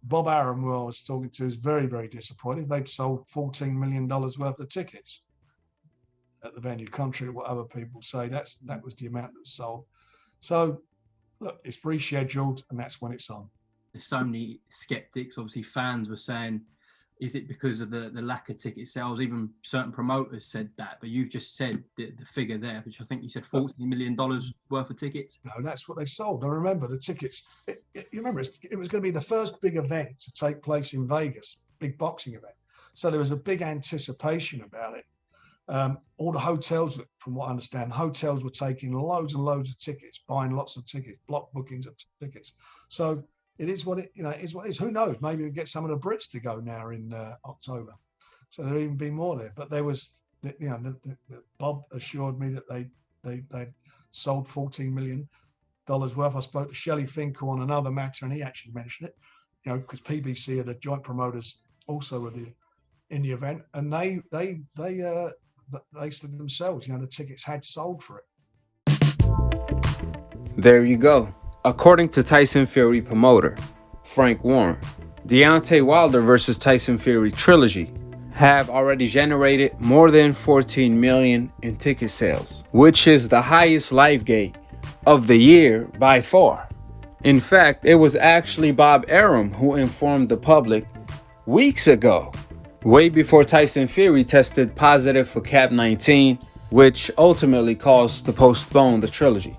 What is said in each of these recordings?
Bob Arum, who I was talking to, is very, very disappointed. They'd sold $14 million worth of tickets at the venue, contrary to what other people say. That was the amount that was sold. So, look, it's rescheduled, and that's when it's on. There's so many skeptics. Obviously, fans were saying, is it because of the lack of ticket sales? Even certain promoters said that, but you've just said the figure there, which I think you said $40 million worth of tickets. No, that's what they sold. I remember the tickets. You remember, it was going to be the first big event to take place in Vegas, big boxing event. So there was a big anticipation about it. All the hotels, from what I understand, hotels were taking loads and loads of tickets, buying lots of tickets, block bookings of tickets. So it is what it is. What it is. Who knows? Maybe we get some of the Brits to go now in October. So there'll even be more there. But there was, Bob assured me that they sold $14 million worth. I spoke to Shelley Finkel on another matter, and he actually mentioned it. Because PBC are the joint promoters also in the event, and they said themselves, the tickets had sold for it. There you go. According to Tyson Fury promoter Frank Warren, Deontay Wilder versus Tyson Fury Trilogy have already generated more than 14 million in ticket sales, which is the highest live gate of the year by far. In fact, it was actually Bob Arum who informed the public weeks ago, way before Tyson Fury tested positive for Cap-19, which ultimately caused to postpone the trilogy.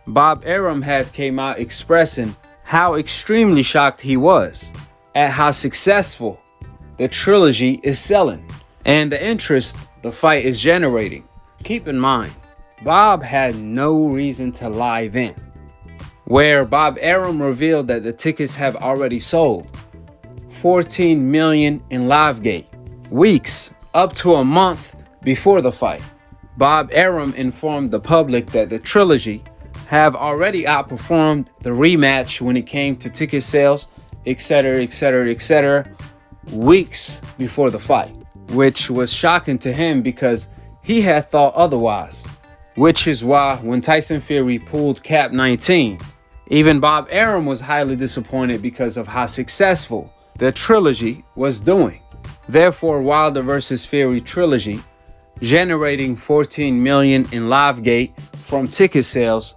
Bob Arum had came out expressing how extremely shocked he was at how successful the trilogy is selling and the interest the fight is generating. Keep in mind, Bob had no reason to lie then, where Bob Arum revealed that the tickets have already sold 14 million in Livegate, weeks up to a month before the fight. Bob Arum informed the public that the trilogy have already outperformed the rematch when it came to ticket sales, etc., etc., etc., weeks before the fight, which was shocking to him because he had thought otherwise, which is why when Tyson Fury pulled Cap-19, even Bob Arum was highly disappointed because of how successful the trilogy was doing. Therefore, Wilder vs. Fury trilogy generating 14 million in Livegate from ticket sales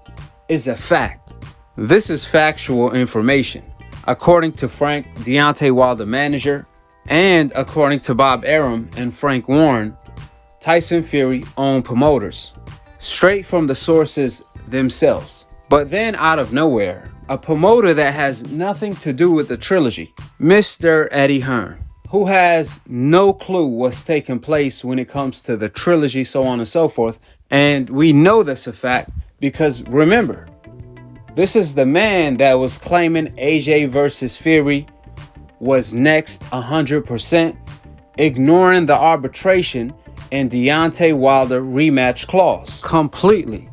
is a fact. This is factual information, according to Frank, Deontay Wilder manager, and according to Bob Arum and Frank Warren, Tyson Fury owned promoters, straight from the sources themselves. But then out of nowhere, a promoter that has nothing to do with the trilogy, Mr. Eddie Hearn, who has no clue what's taking place when it comes to the trilogy, so on and so forth. And we know that's a fact because remember, this is the man that was claiming AJ versus Fury was next 100%, ignoring the arbitration and Deontay Wilder rematch clause completely,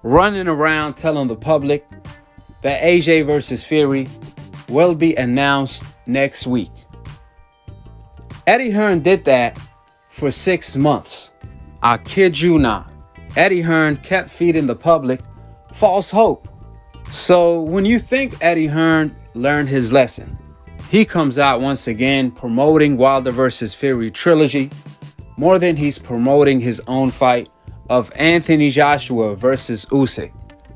running around telling the public that AJ versus Fury will be announced next week. Eddie Hearn did that for 6 months. I kid you not. Eddie Hearn kept feeding the public false hope. So when you think Eddie Hearn learned his lesson, he comes out once again promoting Wilder vs. Fury trilogy more than he's promoting his own fight of Anthony Joshua versus Usyk.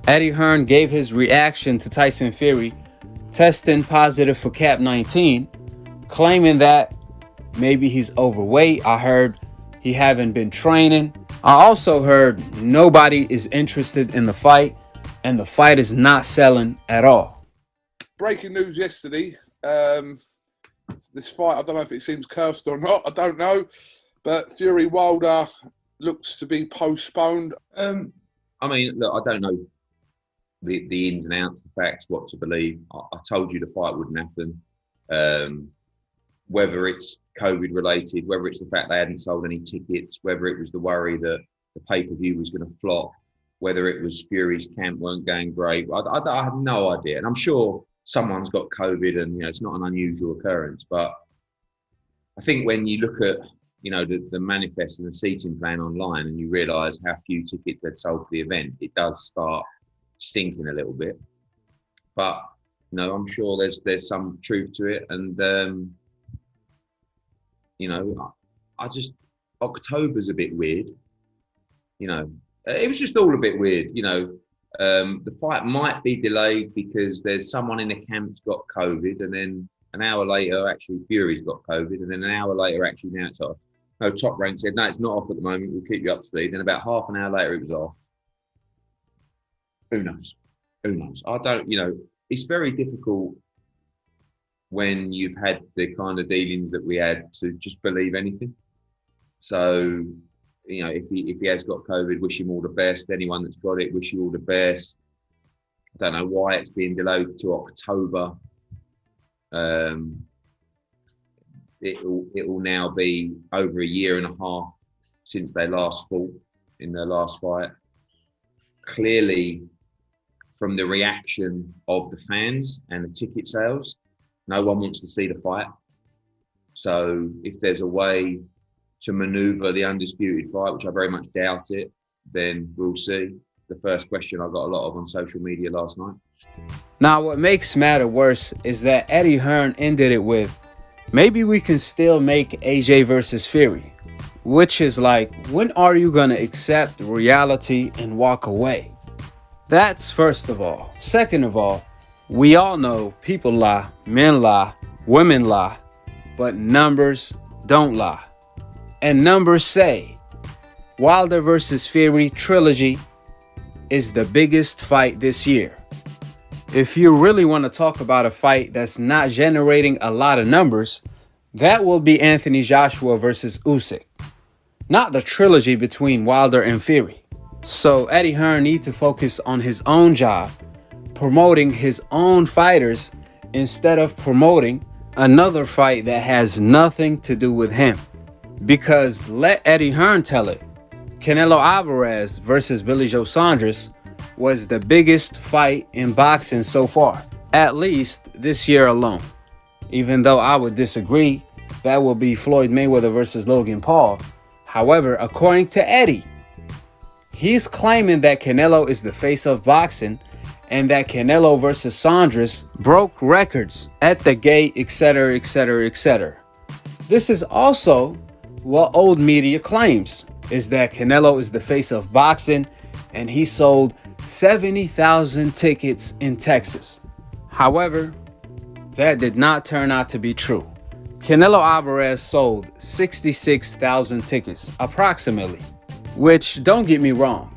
Eddie Hearn gave his reaction to Tyson Fury testing positive for Cap-19, claiming that maybe he's overweight. I heard he haven't been training. I also heard nobody is interested in the fight and the fight is not selling at all. Breaking news yesterday. This fight, I don't know if it seems cursed or not. I don't know. But Fury Wilder looks to be postponed. I mean, look, I don't know the ins and outs, the facts, what to believe. I told you the fight wouldn't happen. Whether it's COVID related, whether it's the fact they hadn't sold any tickets, whether it was the worry that the pay-per-view was going to flop, whether it was Fury's camp weren't going great. I have no idea. And I'm sure someone's got COVID and, it's not an unusual occurrence. But I think when you look at, the manifest and the seating plan online and you realise how few tickets they'd sold for the event, it does start stinking a little bit. But I'm sure there's some truth to it, and I just October's a bit weird. It was just all a bit weird. The fight might be delayed because there's someone in the camp's got COVID, and then an hour later, actually Fury's got COVID, and then an hour later, actually now it's off. No, Top Rank said, no, it's not off at the moment. We'll keep you up to speed. Then about half an hour later, it was off. Who knows? I don't. It's very difficult when you've had the kind of dealings that we had to just believe anything. So, if he has got COVID, wish him all the best. Anyone that's got it, wish you all the best. I don't know why it's being delayed to October. It will now be over a year and a half since they last fought in their last fight. Clearly, from the reaction of the fans and the ticket sales, no one wants to see the fight. So if there's a way to maneuver the undisputed fight, which I very much doubt it, then we'll see. The first question I got a lot of on social media last night. Now, what makes matter worse is that Eddie Hearn ended it with, maybe we can still make AJ versus Fury, which is like, when are you going to accept reality and walk away? That's first of all. Second of all, we all know people lie, men lie, women lie, but numbers don't lie. And numbers say Wilder versus Fury Trilogy is the biggest fight this year. If you really want to talk about a fight that's not generating a lot of numbers, that will be Anthony Joshua versus Usyk, not the trilogy between Wilder and Fury. So Eddie Hearn needs to focus on his own job, promoting his own fighters instead of promoting another fight that has nothing to do with him. Because let Eddie Hearn tell it, Canelo Alvarez versus Billy Joe Saunders was the biggest fight in boxing so far, at least this year alone. Even though I would disagree, that will be Floyd Mayweather versus Logan Paul. However, according to Eddie, he's claiming that Canelo is the face of boxing and that Canelo versus Saunders broke records at the gate, etc., etc., etc. This is also what old media claims, is that Canelo is the face of boxing and he sold 70,000 tickets in Texas. However, that did not turn out to be true. Canelo Alvarez sold 66,000 tickets approximately, which, don't get me wrong,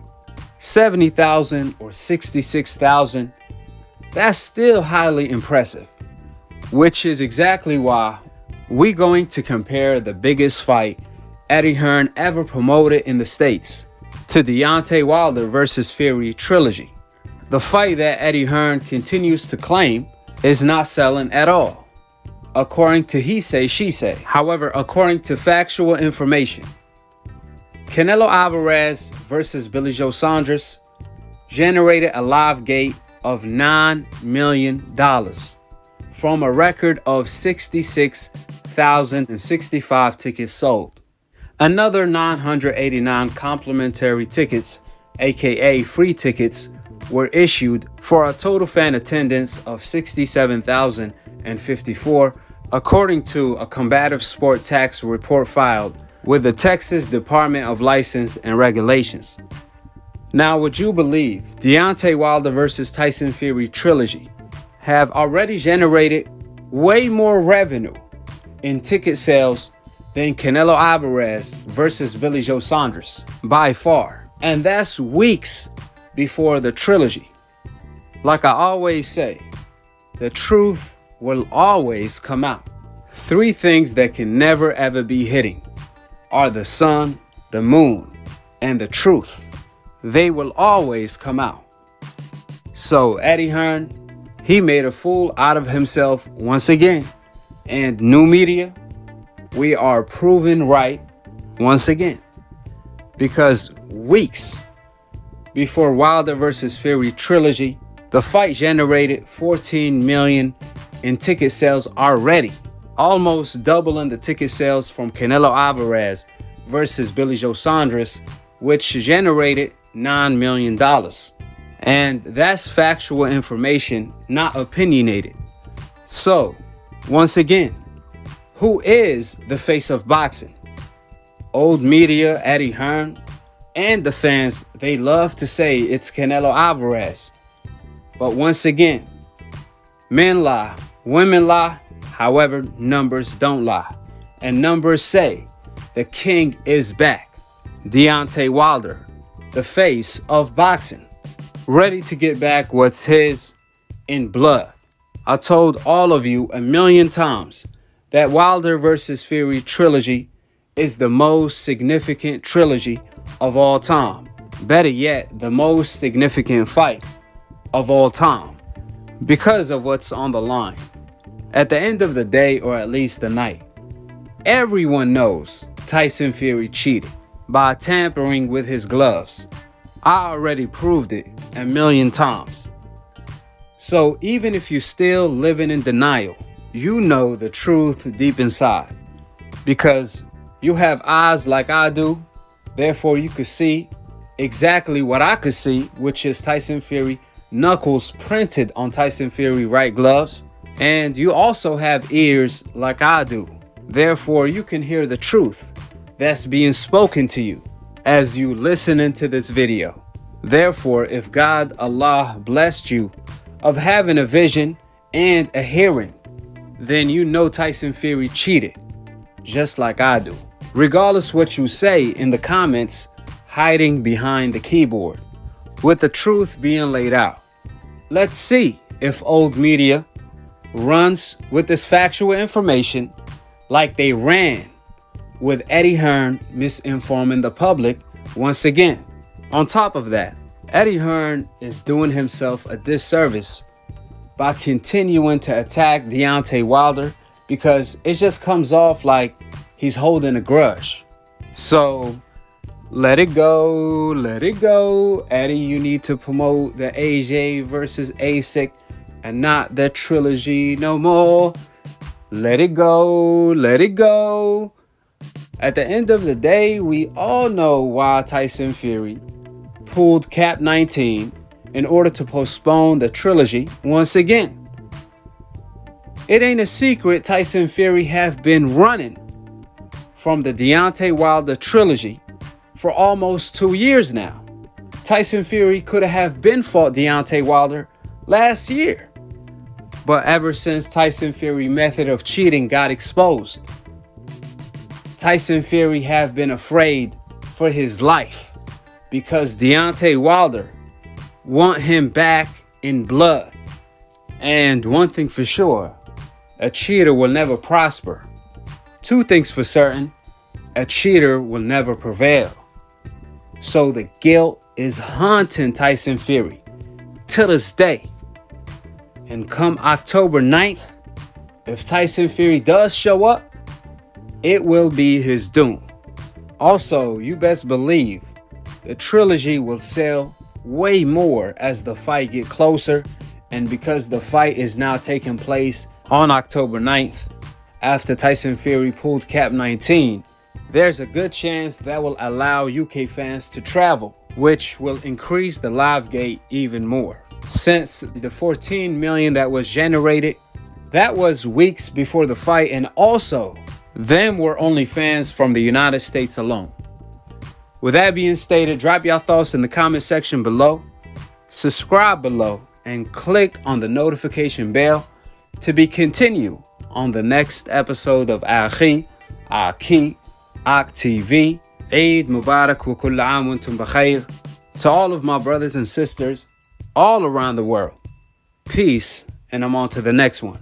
70,000 or 66,000, that's still highly impressive, which is exactly why we're going to compare the biggest fight Eddie Hearn ever promoted in the States to Deontay Wilder versus Fury Trilogy. The fight that Eddie Hearn continues to claim is not selling at all, according to he say, she say. However, according to factual information, Canelo Alvarez versus Billy Joe Saunders generated a live gate of $9 million from a record of 66,065 tickets sold. Another 989 complimentary tickets, aka free tickets, were issued for a total fan attendance of 67,054, according to a combative sport tax report filed with the Texas Department of License and Regulations. Now, would you believe Deontay Wilder versus Tyson Fury Trilogy have already generated way more revenue in ticket sales than Canelo Alvarez versus Billy Joe Saunders by far? And that's weeks before the trilogy. Like I always say, the truth will always come out. Three things that can never ever be hidden are the sun, the moon, and the truth. They will always come out. So Eddie Hearn, he made a fool out of himself once again. And new media, we are proven right once again. Because weeks before Wilder versus Fury Trilogy, the fight generated 14 million in ticket sales already, almost doubling the ticket sales from Canelo Alvarez versus Billy Joe Saunders, which generated $9 million. And that's factual information, not opinionated. So, once again, who is the face of boxing? Old media, Eddie Hearn, and the fans, they love to say it's Canelo Alvarez. But once again, men lie, women lie, however, numbers don't lie. And numbers say the king is back. Deontay Wilder, the face of boxing, ready to get back what's his in blood. I told all of you a million times that Wilder versus Fury trilogy is the most significant trilogy of all time. Better yet, the most significant fight of all time because of what's on the line. At the end of the day, or at least the night, everyone knows Tyson Fury cheated by tampering with his gloves. I already proved it a million times. So even if you're still living in denial, you know the truth deep inside because you have eyes like I do. Therefore, you could see exactly what I could see, which is Tyson Fury knuckles printed on Tyson Fury right gloves. And you also have ears like I do. Therefore, you can hear the truth that's being spoken to you as you listen into this video. Therefore, if God, Allah, blessed you of having a vision and a hearing, then you know Tyson Fury cheated, just like I do. Regardless what you say in the comments, hiding behind the keyboard, with the truth being laid out. Let's see if old media runs with this factual information like they ran with Eddie Hearn misinforming the public once again. On top of that, Eddie Hearn is doing himself a disservice by continuing to attack Deontay Wilder because it just comes off like he's holding a grudge. So let it go, let it go. Eddie, you need to promote the AJ versus ASIC and not the trilogy no more. Let it go, let it go. At the end of the day, we all know why Tyson Fury pulled Cap 19 in order to postpone the trilogy once again. It ain't a secret Tyson Fury have been running from the Deontay Wilder trilogy for almost 2 years now. Tyson Fury could have been fought Deontay Wilder last year. But ever since Tyson Fury's method of cheating got exposed, Tyson Fury have been afraid for his life because Deontay Wilder want him back in blood. And one thing for sure, a cheater will never prosper. Two things for certain, a cheater will never prevail. So the guilt is haunting Tyson Fury to this day. And come October 9th, if Tyson Fury does show up, it will be his doom. Also, you best believe the trilogy will sell way more as the fight get closer, and because the fight is now taking place on October 9th after Tyson Fury pulled Cap 19, there's a good chance that will allow UK fans to travel, which will increase the live gate even more. Since the 14 million that was generated, that was weeks before the fight, and also them were only fans from the United States alone. With that being stated, drop your thoughts in the comment section below, subscribe below, and click on the notification bell to be continued on the next episode of Akhi, Akhi TV. Eid Mubarak wa kull aam wa antum bakhair. To all of my brothers and sisters all around the world, peace, and I'm on to the next one.